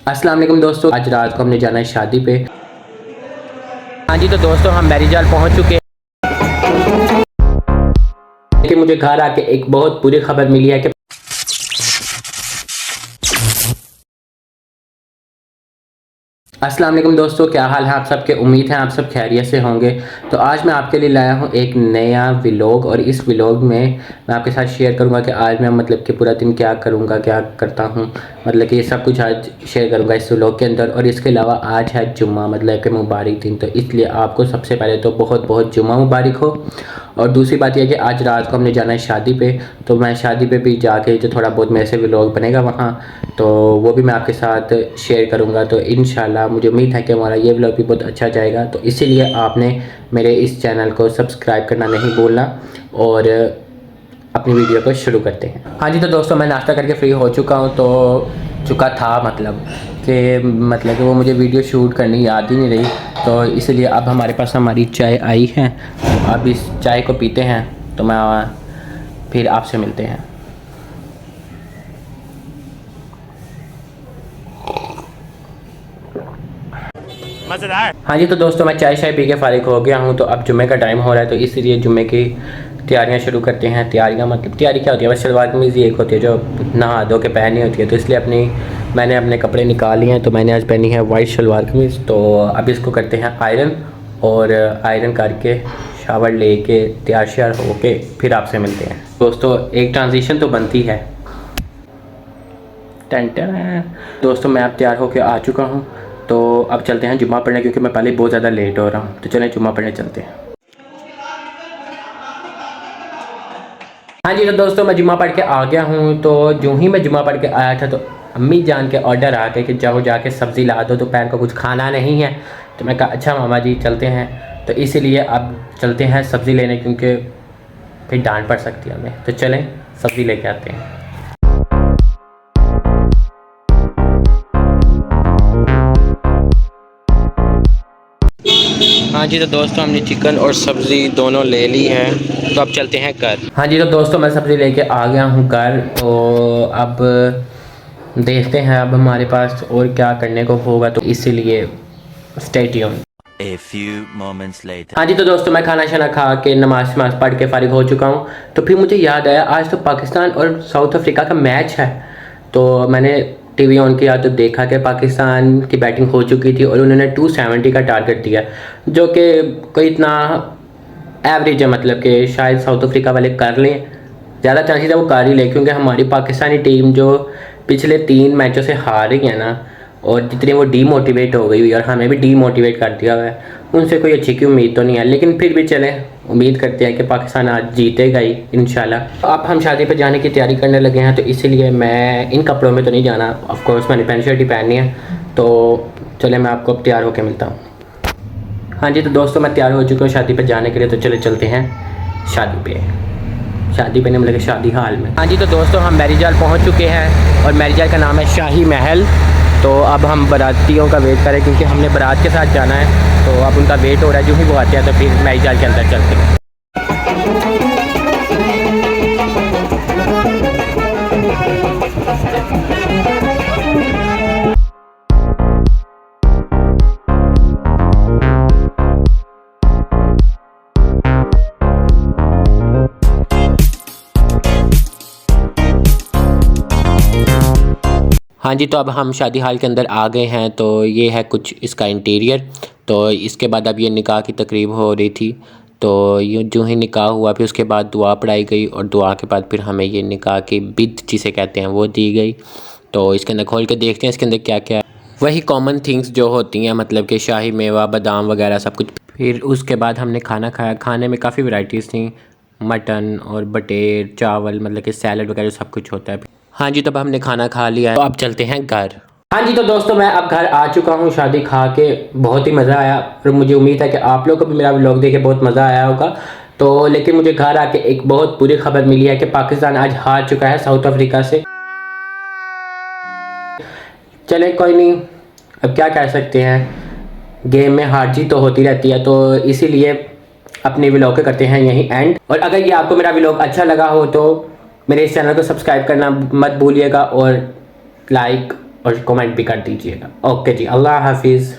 अस्सलाम वालेकुम दोस्तों, आज रात को हमने जाना है शादी पे। हाँ जी, तो दोस्तों हम मैरिज हॉल पहुँच चुके हैं, लेकिन मुझे घर आके एक बहुत बुरी खबर मिली है कि अस्सलाम वालेकुम दोस्तों, क्या हाल है आप सबके। उम्मीद है आप सब खैरियत से होंगे। तो आज मैं आपके लिए लाया हूँ एक नया व्लॉग, और इस व्लॉग में मैं आपके साथ शेयर करूँगा कि आज मैं मतलब कि पूरा दिन क्या करूँगा, क्या करता हूँ, मतलब कि ये सब कुछ आज शेयर करूँगा इस व्लॉग के अंदर। और इसके अलावा आज है जुम्मा, मतलब कि मुबारक दिन, तो इसलिए आपको सबसे पहले तो बहुत बहुत जुम्मा मुबारक हो। और दूसरी बात यह है कि आज रात को हमने जाना है शादी पे, तो मैं शादी पे भी जाके जो थोड़ा बहुत मेरे से व्लॉग बनेगा वहाँ, तो वो भी मैं आपके साथ शेयर करूँगा। तो इंशाल्लाह मुझे उम्मीद है कि हमारा ये व्लॉग भी बहुत अच्छा जाएगा। तो इसीलिए आपने मेरे इस चैनल को सब्सक्राइब करना नहीं भूलना, और अपनी वीडियो को शुरू करते हैं। हाँ जी, तो दोस्तों मैं नाश्ता करके फ्री हो चुका हूँ, तो चुका था मतलब कि वो मुझे वीडियो शूट करनी याद ही नहीं रही, तो इसलिए अब हमारे पास हमारी चाय आई है। अब इस चाय को पीते हैं, तो मैं फिर आपसे मिलते हैं। मज़ेदार। हाँ जी, तो दोस्तों मैं चाय शाय पी के फारिग हो गया हूँ, तो अब जुम्मे का टाइम हो रहा है, तो इसलिए जुम्मे की तैयारियां शुरू करते हैं। तैयारियां मतलब तैयारी क्या होती है, बस शलवार कमीज़ ही एक होती है जो नहा धो के पहननी होती है, तो इसलिए मैंने अपने कपड़े निकाल लिए हैं। तो मैंने आज पहनी है वाइट शलवार कमीज़, तो अब इसको करते हैं आयरन, और आयरन करके शावर लेके तैयार श्यार हो के फिर आपसे मिलते हैं। दोस्तों एक ट्रांजिशन तो बनती है। टेंशन दोस्तों मैं अब तैयार होकर आ चुका हूँ, तो अब चलते हैं जुम्मा पढ़ने, क्योंकि मैं पहले बहुत ज़्यादा लेट हो रहा हूँ। तो चलें जुम्मा पढ़ने चलते हैं। हाँ जी, तो दोस्तों मैं जुम्मा पढ़ के आ गया हूँ। तो जो ही मैं जुम्मा पढ़ के आया था, तो अम्मी जान के ऑर्डर आ गए कि जाओ जाके सब्ज़ी ला दो, दोपहर को कुछ खाना नहीं है। तो मैं कहा अच्छा मामा जी चलते हैं। तो इसीलिए अब चलते हैं सब्ज़ी लेने, क्योंकि फिर डांट पड़ सकती है हमें। तो चलें सब्ज़ी लेके आते हैं। हाँ जी, तो दोस्तों हमने चिकन और सब्ज़ी दोनों ले ली है, तो अब चलते हैं घर। हाँ जी, तो दोस्तों मैं सब्ज़ी लेके आ गया हूँ घर। तो अब देखते हैं अब हमारे पास और क्या करने को होगा, तो इसीलिए stay tuned. A few moments later. हाँ जी, तो दोस्तों मैं खाना शाना खा के नमाज पढ़ के फारिग हो चुका हूँ। तो फिर मुझे याद आया आज तो पाकिस्तान और साउथ अफ्रीका का मैच है। तो मैंने टीवी ऑन किया तो देखा कि पाकिस्तान की बैटिंग हो चुकी थी, और उन्होंने 270 का टारगेट दिया, जो कि कोई इतना एवरेज है, मतलब कि शायद साउथ अफ्रीका वाले कर लें, ज़्यादा चांसेस है वो कर ही ले, क्योंकि हमारी पाकिस्तानी टीम जो पिछले 3 मैचों से हार रही है ना, और जितनी वो डीमोटिवेट हो गई हुई, और हमें भी डीमोटिवेट कर दिया हुआ है, उनसे कोई अच्छी की उम्मीद तो नहीं है। लेकिन फिर भी चलें, उम्मीद करते हैं कि पाकिस्तान आज जीतेगा ही इंशाल्लाह। अब हम शादी पर जाने की तैयारी करने लगे हैं, तो इसीलिए मैं इन कपड़ों में तो नहीं जाना, ऑफ कोर्स मैंने पैंट शर्ट ही पहननी है। तो चले मैं आपको अब तैयार होकर मिलता हूँ। हाँ जी, तो दोस्तों मैं तैयार हो चुका हूँ शादी पर जाने के लिए, तो चलते हैं शादी पे नहीं, मतलब कि शादी हाल में। हाँ जी, तो दोस्तों हम मैरिज हॉल पहुँच चुके हैं, और मैरिज हॉल का नाम है शाही महल। तो अब हम बारातियों का वेट करें, क्योंकि हमने बारात के साथ जाना है, तो अब उनका वेट हो रहा है। जो ही वो आते हैं तो फिर मैरिज हॉल के अंदर चलते हैं। हाँ जी, तो अब हम शादी हाल के अंदर आ गए हैं। तो ये है कुछ इसका इंटीरियर। तो इसके बाद अब ये निकाह की तकरीब हो रही थी, तो ये जो ही निकाह हुआ फिर उसके बाद दुआ पढ़ाई गई, और दुआ के बाद फिर हमें ये निकाह की बिद जिसे कहते हैं वो दी गई। तो इसके अंदर खोल के देखते हैं इसके अंदर क्या क्या है। वही कॉमन थिंग्स जो होती हैं, मतलब कि शाही मेवा, बादाम वगैरह सब कुछ। फिर उसके बाद हमने खाना खाया। खाने में काफ़ी वैरायटीज़ थी, मटन और बटेर चावल, मतलब कि सैलड वगैरह सब कुछ होता है। हाँ जी, तो अब हमने खाना खा लिया है, तो अब चलते हैं घर। हाँ जी, तो दोस्तों मैं अब घर आ चुका हूँ शादी खा के। बहुत ही मज़ा आया, और मुझे उम्मीद है कि आप लोगों को भी मेरा व्लॉग देख के बहुत मज़ा आया होगा। तो लेकिन मुझे घर आके एक बहुत बुरी खबर मिली है कि पाकिस्तान आज हार चुका है साउथ अफ्रीका से। चले कोई नहीं, अब क्या कह सकते हैं, गेम में हार जीत तो होती रहती है। तो इसीलिए अपने व्लॉग के करते हैं यहीं एंड। और अगर ये आपको मेरा व्लॉग अच्छा लगा हो, तो मेरे इस चैनल को सब्सक्राइब करना मत भूलिएगा, और लाइक और कमेंट भी कर दीजिएगा। ओके जी, अल्लाह हाफिज़।